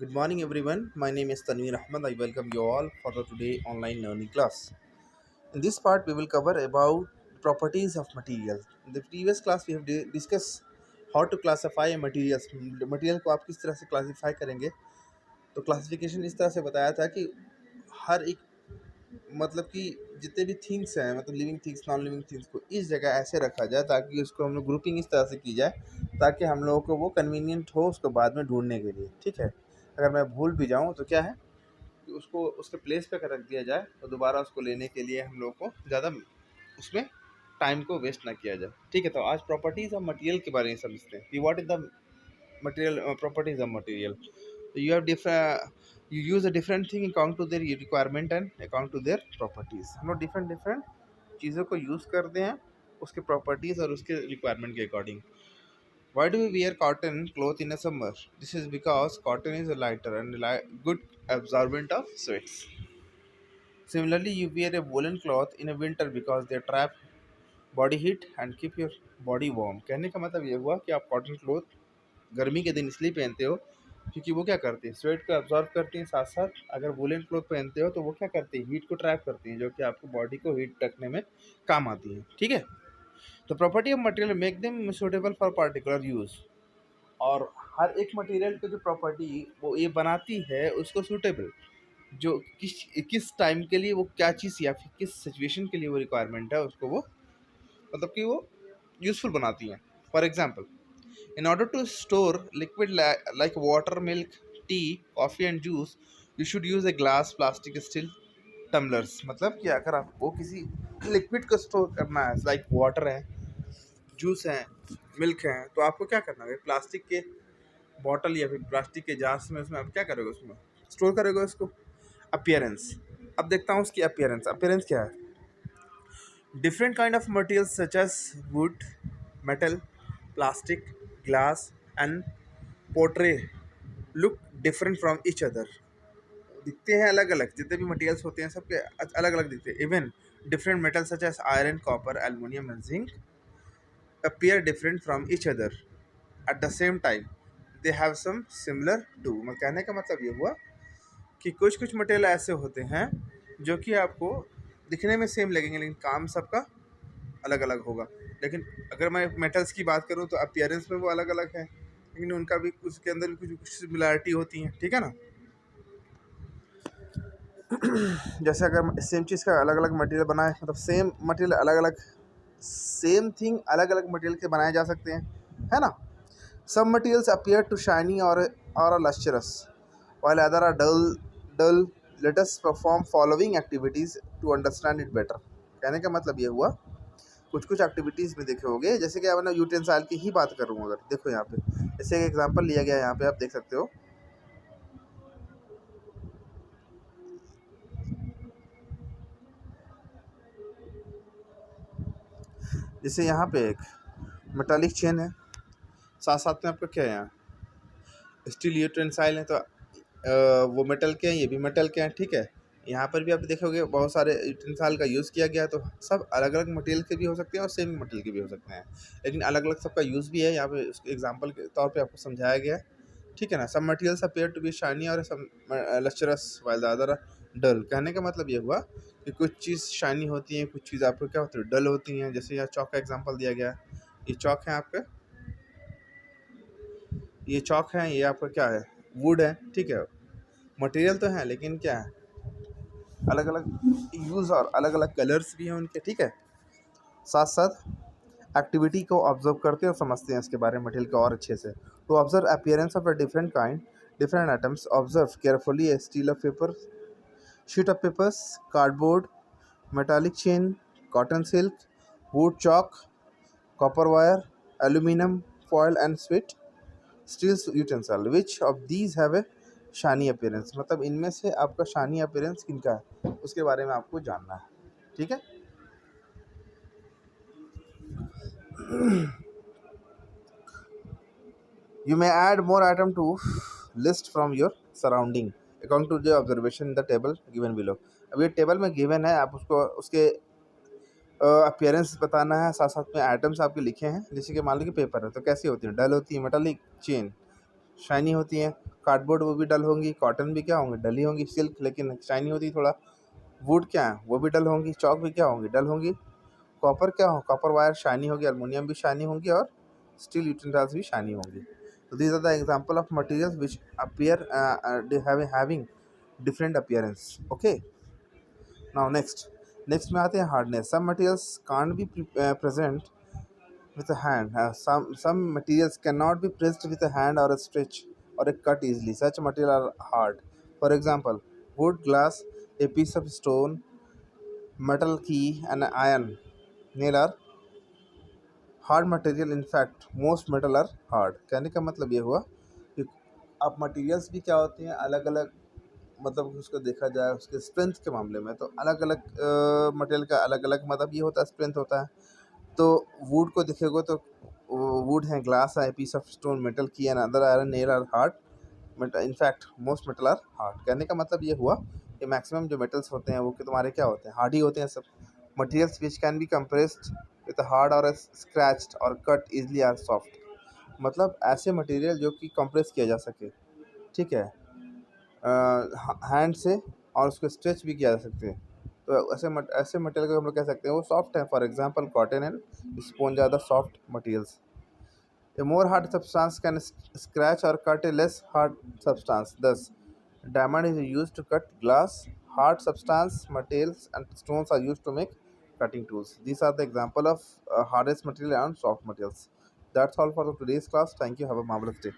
Good morning, everyone. My name is Tanveer Ahmed. I welcome you all for the today online learning class. In this part, we will cover about properties of material. In the previous class, we have discussed how to classify a materials. Material को आप किस तरह से classify करेंगे, तो classification इस तरह से बताया था कि हर एक मतलब कि जितने भी थिंग्स हैं, मतलब living things non living things को इस जगह ऐसे रखा जाए ताकि उसको हम लोग ग्रुपिंग इस तरह से की जाए ताकि हम लोगों को वो कन्वीनियंट हो उसको बाद में ढूंढने के लिए। ठीक है, अगर मैं भूल भी जाऊँ तो क्या है कि उसको उसके प्लेस पे रख दिया जाए तो दोबारा उसको लेने के लिए हम लोग को ज़्यादा उसमें टाइम को वेस्ट ना किया जाए। ठीक है, तो आज प्रॉपर्टीज़ ऑफ मटेरियल के बारे में समझते हैं कि what is the material properties of material. you have different you use a different thing according to their requirement and according to their properties। हम लोग डिफरेंट डिफरेंट चीज़ों को यूज़ करते हैं उसके प्रॉपर्टीज़ और उसके रिक्वायरमेंट के according. Why do we wear cotton cloth in a summer? This is because cotton is a lighter and good absorbent of sweats. Similarly, you wear a woolen cloth in a winter because they trap body heat and keep your body warm। कहने का मतलब ये हुआ कि आप cotton cloth गर्मी के दिन इसलिए पहनते हो क्योंकि वो क्या करते हैं, स्वेट को एब्जॉर्ब करते हैं। साथ साथ अगर वुलन क्लोथ पहनते हो तो वो क्या करते हैं, हीट को ट्रैप करते हैं, जो कि आपको बॉडी को हीट रखने में काम आती है। ठीक है, तो property of material make them suitable for particular use. और हर एक मटेरियल की जो प्रॉपर्टी वो ये बनाती है उसको सूटेबल, जो किस किस टाइम के लिए वो क्या चीज़ या फिर किस सिचुएशन के लिए वो रिक्वायरमेंट है उसको वो मतलब कि वो यूज़फुल बनाती हैं। For example, in order to store liquid like water, milk, tea, coffee and juice, you should use a glass, plastic, steel tumblers। मतलब कि अगर आपको किसी लिक्विड को स्टोर करना है लाइक वाटर है, जूस है, मिल्क है, तो आपको क्या करना है, प्लास्टिक के बॉटल या फिर प्लास्टिक के जार्स में उसमें आप क्या करोगे, उसमें स्टोर करोगे उसको। अपीयरेंस, अब देखता हूँ उसकी अपीयरेंस। अपीयरेंस क्या है, different kind of materials such as wood, metal, plastic, glass and pottery look different from each other। दिखते हैं अलग अलग, जितने भी मटेरियल्स होते हैं सबके अलग अलग दिखते हैं। Even different metal such as iron, copper, aluminium and zinc appear different from each other at the same time they have some similar too। मैं कहने का मतलब ये हुआ कि कुछ कुछ मटेरियल ऐसे होते हैं जो कि आपको दिखने में सेम लगेंगे लेकिन काम सबका अलग अलग होगा। लेकिन अगर मैं मेटल्स की बात करूँ तो अपीयरेंस में वो अलग अलग है, लेकिन उनका भी उसके अंदर भी कुछ कुछ सिमिलैरिटी होती है। ठीक है ना, जैसे अगर सेम चीज़ का अलग अलग मटेरियल बनाए, मतलब सेम मटेरियल अलग अलग, सेम थिंग अलग अलग मटेरियल के बनाए जा सकते हैं, है ना। Some materials appear to shiny और lustrous while other are dull। let us perform following activities to understand it better। कहने का मतलब ये हुआ कुछ कुछ एक्टिविटीज़ में देखे होंगे, जैसे कि मैं यूटेंसाइल की ही बात करूँ, अगर देखो यहाँ पे जैसे एक एग्जांपल लिया गया है, यहाँ पे आप देख सकते हो। जैसे यहाँ पे एक मेटालिक चेन है, साथ साथ में आपका क्या है, यहाँ स्टील यूटेंसाइल है, तो वो मेटल के हैं, ये भी मेटल के हैं। ठीक है, यहाँ पर भी आप देखोगे बहुत सारे यूटेंसाइल का यूज़ किया गया है, तो सब अलग अलग मटेरियल के भी हो सकते हैं और सेम मटेरियल के भी हो सकते हैं, लेकिन अलग अलग सबका यूज़ भी है। यहाँ पे एग्जाम्पल के तौर पे आपको समझाया गया है। ठीक है ना, some materials appear to be shiny और some lustrous while the other dull. कहने का मतलब ये हुआ कि कुछ चीज़ शाइनी होती हैं, कुछ चीज़ आपको क्या होती है, डल होती हैं। जैसे यहाँ चौक का एग्जांपल दिया गया है, ये चौक है आपका, ये चौक है, ये आपका क्या है, वुड है। ठीक है, मटेरियल तो है लेकिन क्या है, अलग अलग यूज़ और अलग अलग कलर्स भी हैं उनके। ठीक है, साथ साथ एक्टिविटी को ऑब्जर्व करते हैं और समझते हैं इसके बारे में मटेरियल को और अच्छे से। तो observe appearance of a different kind, different items, observe carefully A steel of paper, sheet of papers, cardboard, metallic chain, cotton silk, wood chalk, copper wire, aluminum foil and sweat, steel utensil। Which of these have a shiny appearance? मतलब इनमें से आपका शानी appearance किनका है उसके बारे में आपको जानना है। ठीक है, you may add more item to list from your surrounding according to the observation in the table given below। अब ये टेबल में गिवन है, आप उसको उसके अपीयरेंस बताना है, साथ साथ में आइटम्स आपके लिखे हैं। जैसे कि मान लो कि पेपर है तो कैसी होती है, डल होती है, मेटालिक चेन, शाइनी होती हैं। कार्डबोर्ड वो भी डल होंगी, कॉटन भी क्या होंगे, डल ही होंगी। सिल्क लेकिन शाइनी होती है थोड़ा। वुड क्या है, वो भी डल होंगी। चौक भी क्या होंगी, डल होंगी। कॉपर क्या हो, कॉपर वायर शाइनी होगी। एल्युमिनियम भी शाइनी होंगी और स्टील यूटेंसिल्स भी शाइनी होंगी। तो these are the example of materials which appear having different appearance. Okay, now next में आते हैं hardness. Some materials can't be present with a hand. Some materials cannot be pressed with a hand or a stretch or a cut easily. Such materials are hard. For example, wood, glass, a piece of stone, metal key, and iron nail are hard material. In fact, most metal are hard. कहने का मतलब ये हुआ कि अब materials भी क्या होती हैं अलग अलग, मतलब उसको देखा जाए उसके स्ट्रेंथ के मामले में तो अलग अलग मटेरियल का अलग अलग मतलब ये होता है, स्ट्रेंथ होता है। तो वुड को देखेगा तो वुड है, ग्लास है, पीस ऑफ स्टोन, मेटल की and other iron nail are hard. But in fact most metal are hard. कहने का मतलब ये हुआ कि मैक्सिमम जो मेटल्स होते हैं वो कि तुम्हारे क्या होते हैं, हार्ड ही होते हैं सब। Materials which can be compressed with hard और स्क्रैच्ड और कट इजली आर सॉफ्ट। मतलब ऐसे मटेरियल जो कि कंप्रेस किया जा सके, ठीक है, हैंड से, और उसको स्ट्रेच भी किया जा सकते हैं। तो ऐसे मटेरियल को हम लोग कह सकते हैं वो सॉफ्ट है। For example cotton and sponge are the soft materials. A more hard substance can scratch or cut a less hard substance. Thus, diamond is used to cut glass. Hard substance materials and stones are used to make cutting tools. These are the example of hardest material and soft materials. That's all for today's class. Thank you. Have a marvelous day.